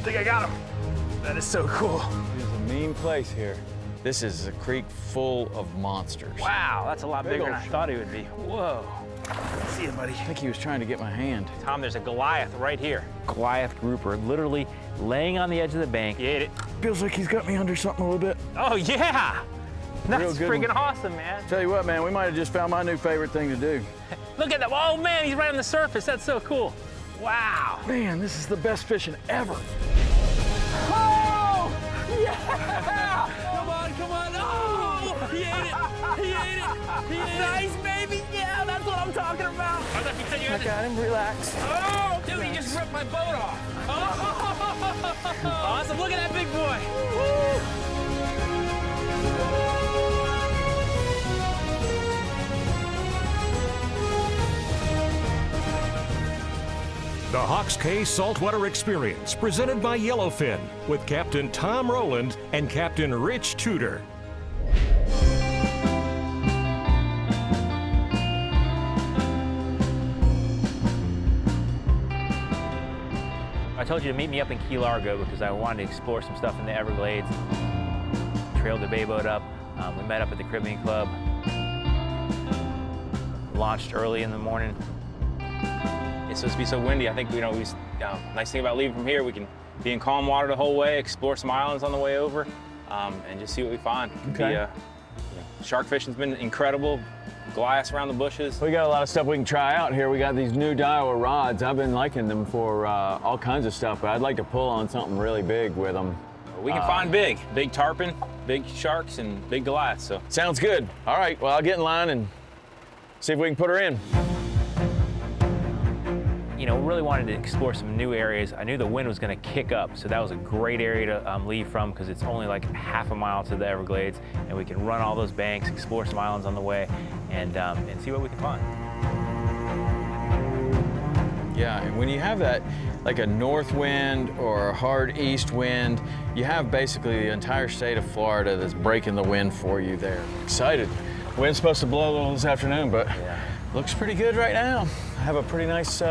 think I got him. That is so cool. It's a mean place here. This is a creek full of monsters. Wow, that's a lot bigger than I thought he would be. Whoa. See you, buddy. I think he was trying to get my hand. Tom, there's a Goliath right here. Goliath Grouper, literally laying on the edge of the bank. He ate it. Feels like he's got me under something a little bit. Oh, yeah. That's freaking awesome, man. Tell you what, man, we might have just found my new favorite thing to do. Look at that. Oh, man, he's right on the surface. That's so cool. Wow. Man, this is the best fishing ever. Oh, yeah. Come on, come on. Oh, he ate it. He ate it. He ate it. Nice, baby. Yeah, that's what I'm talking about. I got him, relax. Oh, dude, he just ripped my boat off. Oh, awesome. Look at that big boy. Woo. The Hawks Cay Saltwater Experience, presented by Yellowfin, with Captain Tom Rowland and Captain Rich Tudor. I told you to meet me up in Key Largo because I wanted to explore some stuff in the Everglades. Trailed the bay boat up. We met up at the Caribbean Club. Launched early in the morning. It's supposed to be so windy. I think, nice thing about leaving from here, we can be in calm water the whole way, explore some islands on the way over, and just see what we find. Okay. Shark fishing's been incredible. Goliaths around the bushes. We got a lot of stuff we can try out here. We got these new Daiwa rods. I've been liking them for all kinds of stuff, but I'd like to pull on something really big with them. We can find big tarpon, big sharks, and big Goliaths. So sounds good. All right, well, I'll get in line and see if we can put her in. Really wanted to explore some new areas. I knew the wind was going to kick up, so that was a great area to leave from because it's only like half a mile to the Everglades, and we can run all those banks, explore some islands on the way, and see what we can find. Yeah, and when you have that, like a north wind or a hard east wind, you have basically the entire state of Florida that's breaking the wind for you there. Excited. Wind's supposed to blow a little this afternoon, but looks pretty good right now. I have a pretty nice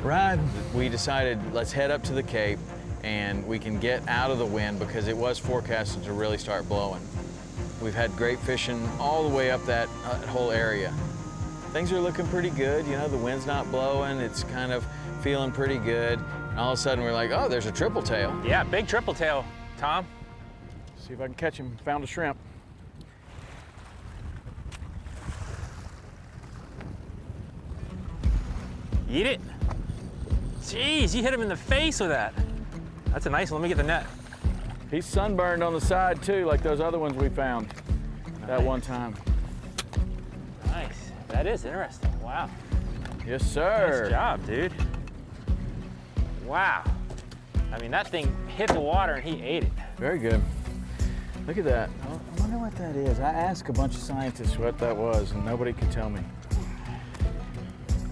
ride. We decided let's head up to the Cape and we can get out of the wind because it was forecasted to really start blowing. We've had great fishing all the way up that whole area. Things are looking pretty good. The wind's not blowing. It's kind of feeling pretty good. And all of a sudden we're like, oh, there's a triple tail. Yeah, big triple tail, Tom. See if I can catch him. Found a shrimp. Eat it. Jeez, you hit him in the face with that. That's a nice one. Let me get the net. He's sunburned on the side too, like those other ones we found that one time. Nice. That is interesting. Wow. Yes, sir. Nice job, dude. Wow. I mean, that thing hit the water and he ate it. Very good. Look at that. I wonder what that is. I asked a bunch of scientists what that was and nobody could tell me.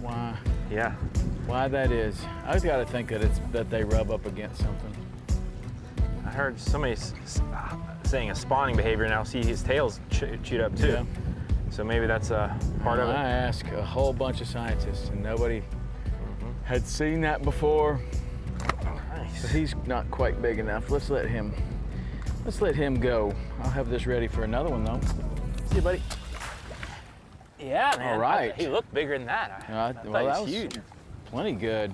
Why? Yeah. Why that is. I've got to think that they rub up against something. I heard somebody saying a spawning behavior, and I'll see his tail's chewed up too. Yeah. So maybe that's part of it. I asked a whole bunch of scientists, and nobody had seen that before. Nice. But he's not quite big enough. Let's let him go. I'll have this ready for another one though. See you, buddy. Yeah, man. All right. He looked bigger than that. I thought that was huge. Plenty good.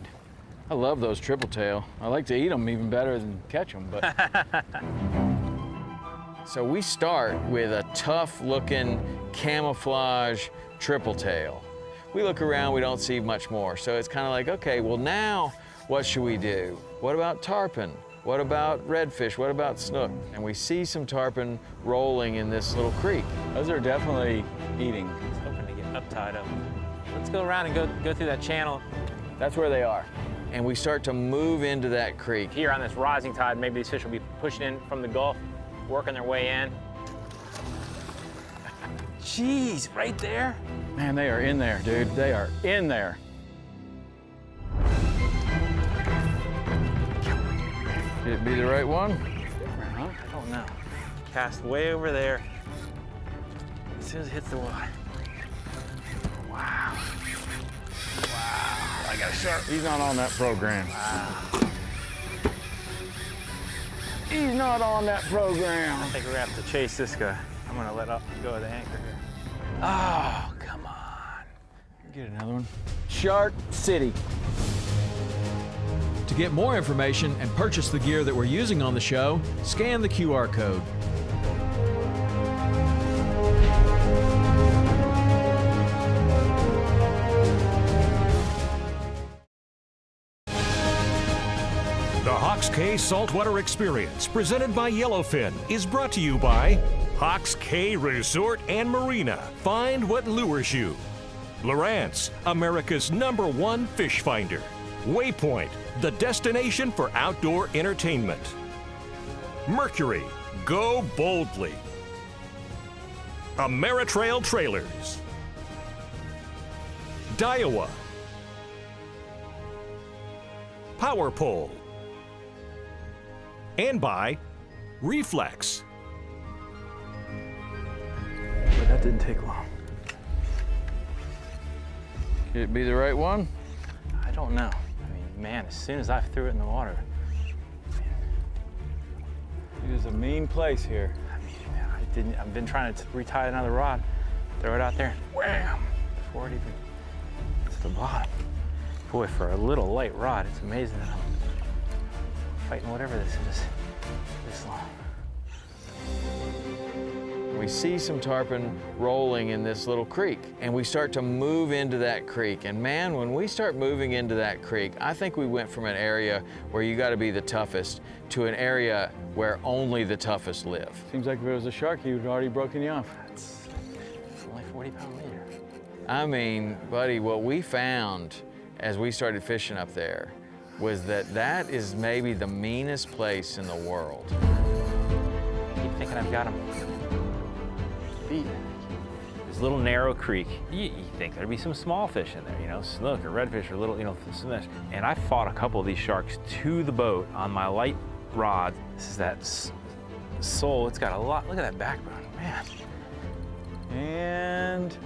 I love those triple tail. I like to eat them even better than catch them, but. So we start with a tough looking camouflage triple tail. We look around, we don't see much more. So it's kind of like, okay, well now what should we do? What about tarpon? What about redfish? What about snook? And we see some tarpon rolling in this little creek. Those are definitely eating. I was hoping to get uptied up. Let's go around and go through that channel. That's where they are. And we start to move into that creek. Here on this rising tide, maybe these fish will be pushing in from the Gulf, working their way in. Jeez, right there. Man, they are in there, dude. They are in there. Could it be the right one? Huh? I don't know. Cast way over there. As soon as it hits the water. Wow. Wow. I got a shark. He's not on that program. Wow. He's not on that program. I think we're gonna have to chase this guy. I'm gonna let go of the anchor here. Oh, come on. Get another one. Shark City. To get more information and purchase the gear that we're using on the show, scan the QR code. The Hawks Cay Saltwater Experience, presented by Yellowfin, is brought to you by Hawks Cay Resort and Marina. Find what lures you. Lowrance, America's #1 fish finder. Waypoint, the destination for outdoor entertainment. Mercury, go boldly. Ameritrail Trailers. Daiwa. Power Pole. And by Reflex. But that didn't take long. Could it be the right one? I don't know. I mean, man, as soon as I threw it in the water, It is a mean place here. I mean, I've been trying to retie another rod, throw it out there, and wham, before it even gets to the bottom. Boy, for a little light rod, it's amazing that I'm fighting whatever this is this long. We see some tarpon rolling in this little creek, and we start to move into that creek. And man, when we start moving into that creek, I think we went from an area where you got to be the toughest to an area where only the toughest live. Seems like if it was a shark, he would have already broken you off. It's only 40-pound leader. I mean, buddy, what we found as we started fishing up there was that is maybe the meanest place in the world. I keep thinking I've got him beat. This little narrow creek, you think there'd be some small fish in there, you know, snook or redfish or little, some fish. And I fought a couple of these sharks to the boat on my light rod. This is that sole. It's got a lot. Look at that backbone, man. And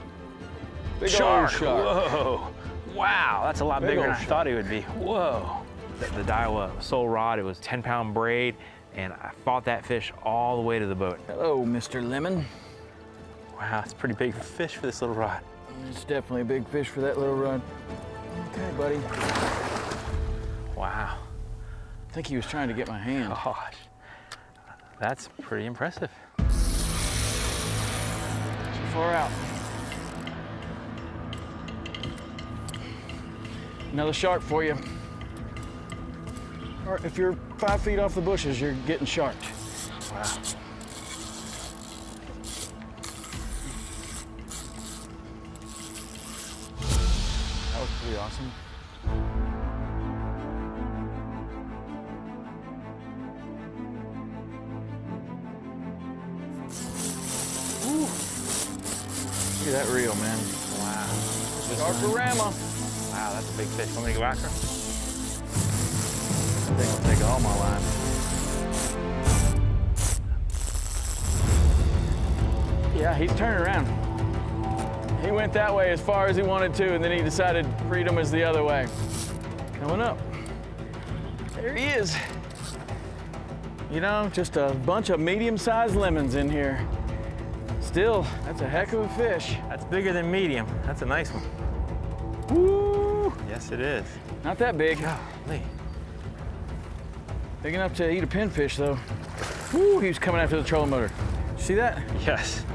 big Shark! old shark. Whoa! Wow, that's a lot bigger than I shark. thought he would be. Whoa! The Daiwa sole rod, it was 10-pound braid, and I fought that fish all the way to the boat. Hello, Mr. Lemon. Wow, it's a pretty big fish for this little rod. It's definitely a big fish for that little rod. Okay, buddy. Wow. I think he was trying to get my hand. Gosh, that's pretty impressive. Too far out. Another shark for you. Or if you're 5 feet off the bushes, you're getting sharked. Wow. That was pretty awesome. Woo. Look at that reel, man. Wow. Shark-orama. Wow, that's a big fish. Want me to go after him? I think I'll take all my line. Yeah, he's turning around. He went that way as far as he wanted to, and then he decided freedom is the other way. Coming up. There he is. You know, just a bunch of medium-sized lemons in here. Still, that's a heck of a fish. That's bigger than medium. That's a nice one. Woo! Yes, it is. Not that big. Golly. Big enough to eat a pinfish, though. Woo! He was coming after the trolling motor. See that? Yes.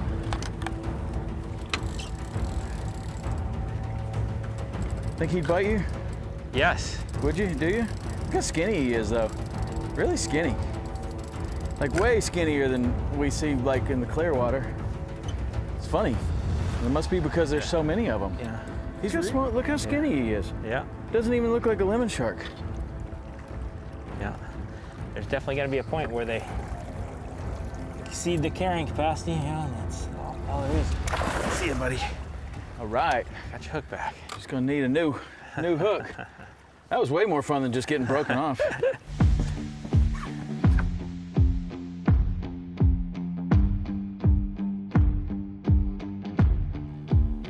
Think he'd bite you? Yes. Would you? Do you? Look how skinny he is, though. Really skinny. Like way skinnier than we see like in the clear water. It's funny. It must be because there's so many of them. Yeah. He's real small. Look how skinny he is. Yeah. Doesn't even look like a lemon shark. Yeah. There's definitely got to be a point where they exceed the carrying capacity. Yeah, and that's all it is. See you, buddy. All right. Got your hook back. Just gonna need a new hook. That was way more fun than just getting broken off.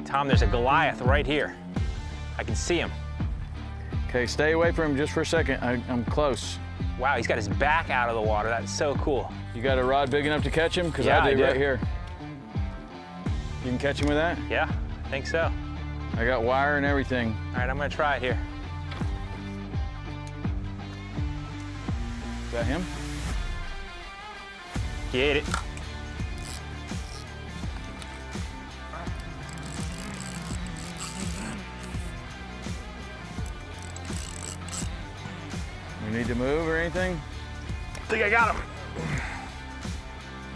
Tom, there's a Goliath right here. I can see him. Okay, stay away from him just for a second. I'm close. Wow, he's got his back out of the water. That's so cool. You got a rod big enough to catch him? Because Yeah, I do I right do. here. You can catch him with that? Yeah, I think so. I got wire and everything. All right, I'm gonna try it here. Is that him? Get it. You need to move or anything? I think I got him.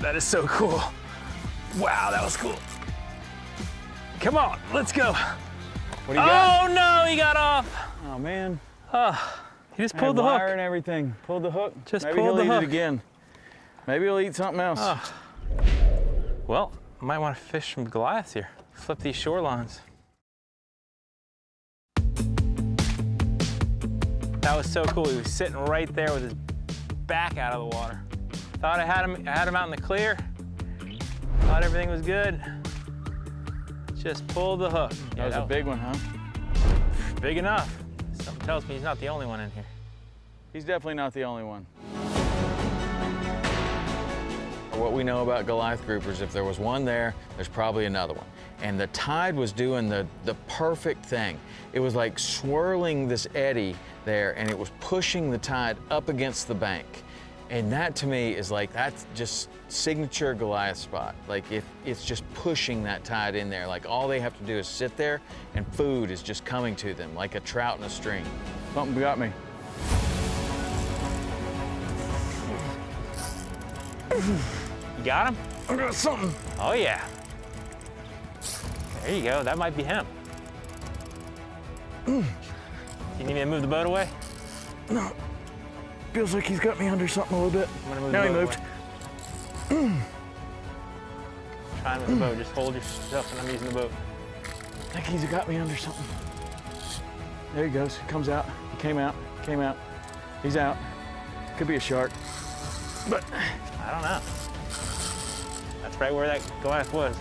That is so cool. Wow, that was cool. Come on, let's go. What do you got? Oh no, he got off. Oh man. He just pulled the wire hook. and everything. Pulled the hook. Just Maybe pulled he'll the eat hook. it again. Maybe he'll eat something else. Well, I might want to fish some Goliaths here. Flip these shorelines. That was so cool. He was sitting right there with his back out of the water. Thought I had him out in the clear. Thought everything was good. Just pulled the hook. That was a big one, huh? Big enough. Something tells me he's not the only one in here. He's definitely not the only one. What we know about Goliath groupers, if there was one there, there's probably another one. And the tide was doing the perfect thing. It was like swirling this eddy there, and it was pushing the tide up against the bank. And that to me is like, that's just signature Goliath spot. Like it's just pushing that tide in there. Like all they have to do is sit there and food is just coming to them like a trout in a stream. Something got me. You got him? I got something. Oh yeah. There you go, that might be him. You need me to move the boat away? No. Feels like he's got me under something a little bit. I'm gonna move Now the he boat moved. away. Try and move the boat, just hold your stuff and I'm using the boat. I think he's got me under something. There he goes. He comes out. He came out. Came out. He's out. Could be a shark. But I don't know. That's right where that Goliath was.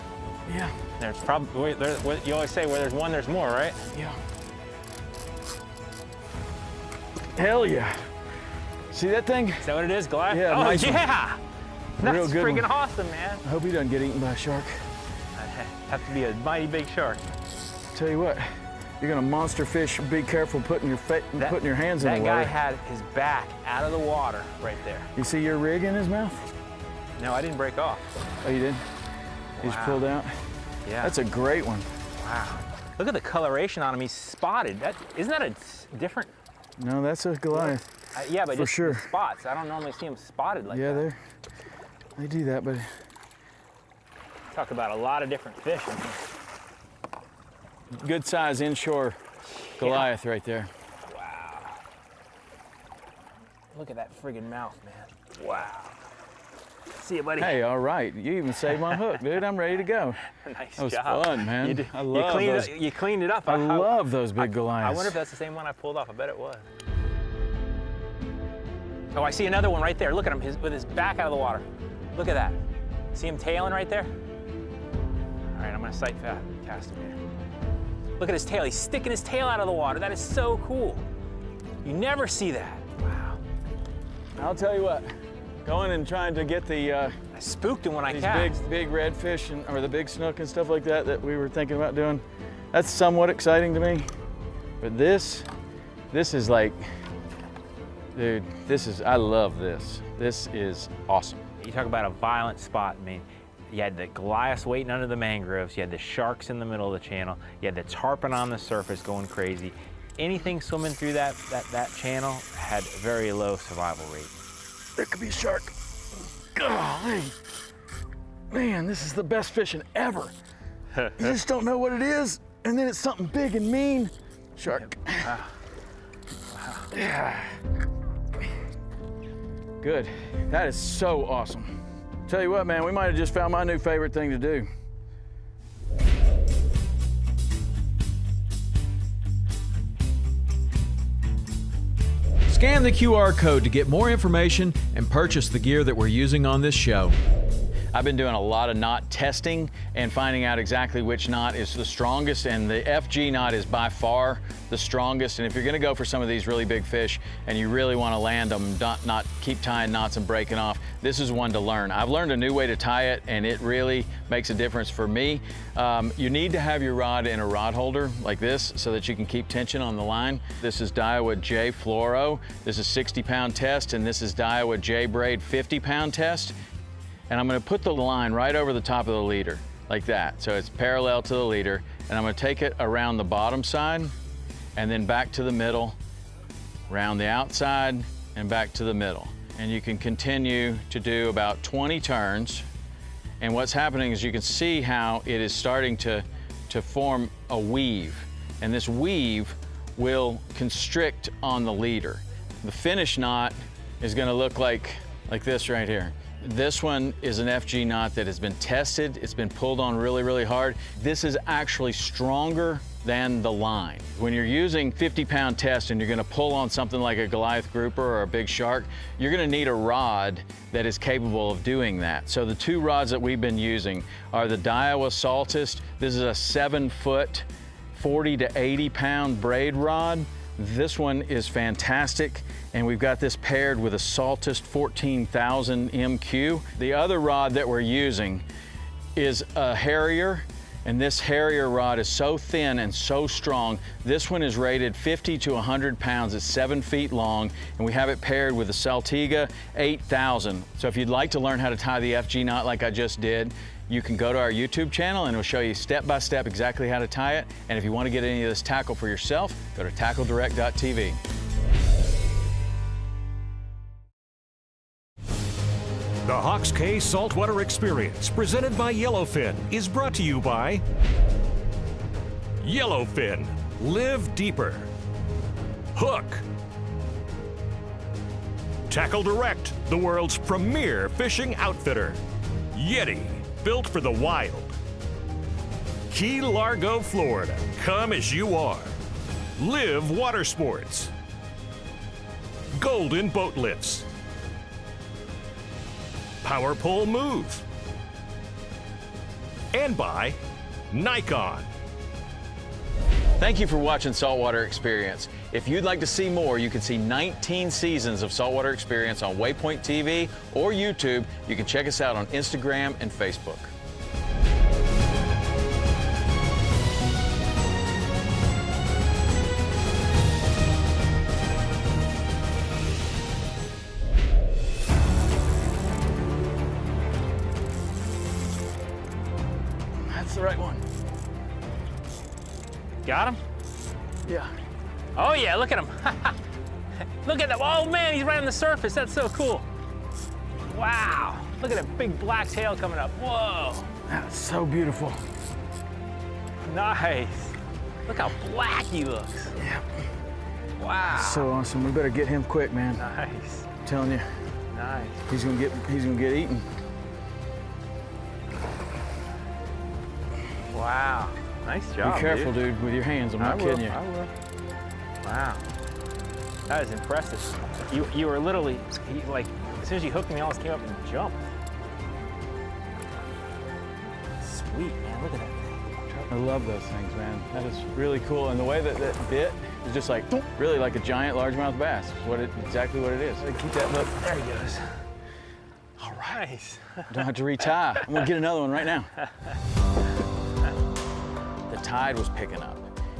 yeah. There's probably, what you always say, where there's one, there's more, right? Yeah. Hell yeah. See that thing? Is that what it is, Goliath? Yeah, Oh nice one. yeah! That's Real good freaking one. awesome, man. I hope he doesn't get eaten by a shark. Have to be a mighty big shark. Tell you what, you're gonna monster fish. Be careful putting your putting your hands in the That water. guy had his back out of the water right there. You see your rig in his mouth? No, I didn't break off. Oh, you did? He just Wow. pulled out. Yeah. That's a great one. Wow. Look at the coloration on him. He's spotted. Isn't that a different? No, that's a Goliath. Yeah, but For just sure. the spots. I don't normally see them spotted like Yeah, that. they do that, but Talk about a lot of different fish in here. good size inshore Goliath right there. Wow. Look at that friggin' mouth, man. Wow. See you, buddy. Hey, all right. You even saved my hook, dude. I'm ready to go. Nice That was job. fun, man. You, I love those. You cleaned it up. I love those big Goliaths. I wonder if that's the same one I pulled off. I bet it was. Oh, I see another one right there. Look at him with his back out of the water. Look at that. See him tailing right there? All right, I'm gonna sight cast him here. Look at his tail. He's sticking his tail out of the water. That is so cool. You never see that. Wow. I'll tell you what. Going and trying to get the I spooked him when I these cast. big redfish or the big snook and stuff like that we were thinking about doing. That's somewhat exciting to me. But this is like, dude, I love this. This is awesome. You talk about a violent spot. I mean, you had the Goliaths waiting under the mangroves. You had the sharks in the middle of the channel. You had the tarpon on the surface going crazy. Anything swimming through that channel had very low survival rate. There could be a shark. Golly. Man, this is the best fishing ever. You just don't know what it is, and then it's something big and mean. Shark. Wow. Yeah. Good. That is so awesome. Tell you what, man, we might have just found my new favorite thing to do. Scan the QR code to get more information and purchase the gear that we're using on this show. I've been doing a lot of knot testing and finding out exactly which knot is the strongest, and the FG knot is by far the strongest. And if you're gonna go for some of these really big fish and you really wanna land them, not keep tying knots and breaking off, this is one to learn. I've learned a new way to tie it, and it really makes a difference for me. You need to have your rod in a rod holder like this so that you can keep tension on the line. This is Daiwa J Fluoro. This is 60-pound test, and this is Daiwa J Braid 50-pound test. And I'm gonna put the line right over the top of the leader, like that. So it's parallel to the leader, and I'm gonna take it around the bottom side, and then back to the middle, around the outside, and back to the middle. And you can continue to do about 20 turns. And what's happening is you can see how it is starting to form a weave. And this weave will constrict on the leader. The finish knot is gonna look like this right here. This one is an FG knot that has been tested. It's been pulled on really, really hard. This is actually stronger than the line. When you're using 50-pound test and you're gonna pull on something like a Goliath grouper or a big shark, you're gonna need a rod that is capable of doing that. So the two rods that we've been using are the Daiwa Saltist. This is a 7-foot, 40 to 80-pound braid rod. This one is fantastic, and we've got this paired with a Saltist 14,000 MQ. The other rod that we're using is a Harrier, and this Harrier rod is so thin and so strong. This one is rated 50 to 100 pounds. It's 7 feet long, and we have it paired with a Saltiga 8,000. So if you'd like to learn how to tie the FG knot like I just did, you can go to our YouTube channel and it'll show you step by step exactly how to tie it. And if you want to get any of this tackle for yourself, go to tackledirect.tv. The Hawks Cay Saltwater Experience, presented by Yellowfin, is brought to you by Yellowfin, live deeper. Hook. Tackle Direct, the world's premier fishing outfitter. Yeti, built for the wild. Key Largo, Florida, come as you are. Live Water Sports. Golden Boat Lifts. Power Pole Move. And by Nikon. Thank you for watching Saltwater Experience. If you'd like to see more, you can see 19 seasons of Saltwater Experience on Waypoint TV or YouTube. You can check us out on Instagram and Facebook. That's the right one. Got him? Yeah. Oh yeah, look at him. Look at that. Oh man, he's right on the surface. That's so cool. Wow. Look at that big black tail coming up. Whoa. That's so beautiful. Nice. Look how black he looks. Yeah. Wow. So awesome. We better get him quick, man. Nice. I'm telling you. Nice. He's gonna get eaten. Wow. Nice job. Be careful, dude, with your hands. I'm not kidding you. I will. Wow. That is impressive. You were literally, like, as soon as you hooked him, he almost came up and jumped. Sweet, man. Look at that thing. I love those things, man. That is really cool. And the way that that bit is just like, really like a giant largemouth bass. Exactly what it is. Keep that hook. There he goes. All right. Nice. Don't have to retie. I'm gonna get another one right now. The tide was picking up.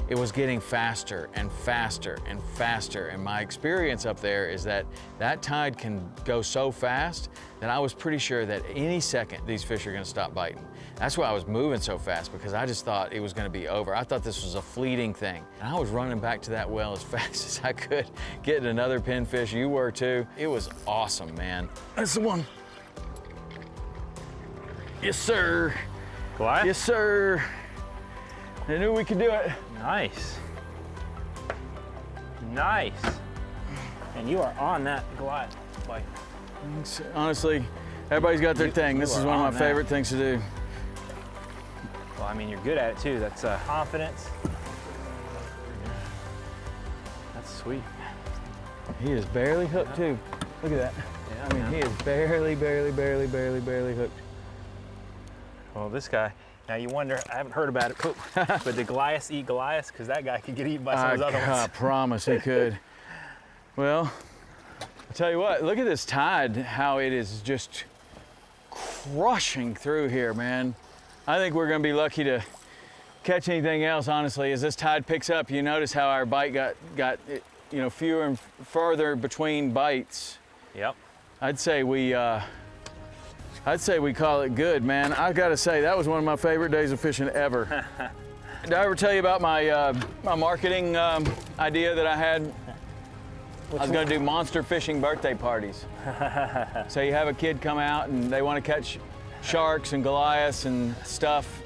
It was getting faster and faster and faster. And my experience up there is that that tide can go so fast that I was pretty sure that any second these fish are gonna stop biting. That's why I was moving so fast, because I just thought it was gonna be over. I thought this was a fleeting thing. And I was running back to that well as fast as I could, getting another pinfish. You were too. It was awesome, man. That's the one. Yes, sir. Goliath? Yes, sir. I knew we could do it. Nice. Nice. And you are on that Goliath. Like, honestly, everybody's got their thing. This is one of my favorite things to do. Well, I mean, you're good at it too. That's confidence. That's sweet. He is barely hooked too. Look at that. Yeah, I mean, he is barely hooked. Well, this guy, now you wonder, I haven't heard about it, but did Goliaths eat Goliaths? Because that guy could get eaten by some of those other I ones. promise he could. Well, I'll tell you what, look at this tide, how it is just crushing through here, man. I think we're gonna be lucky to catch anything else, honestly. As this tide picks up, you notice how our bite got you know, fewer and further between bites. Yep. I'd say we call it good, man. I gotta say, that was one of my favorite days of fishing ever. Did I ever tell you about my my marketing idea that I had? I was gonna do monster fishing birthday parties. So you have a kid come out and they want to catch sharks and Goliaths and stuff.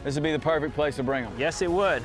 This would be the perfect place to bring them. Yes, it would.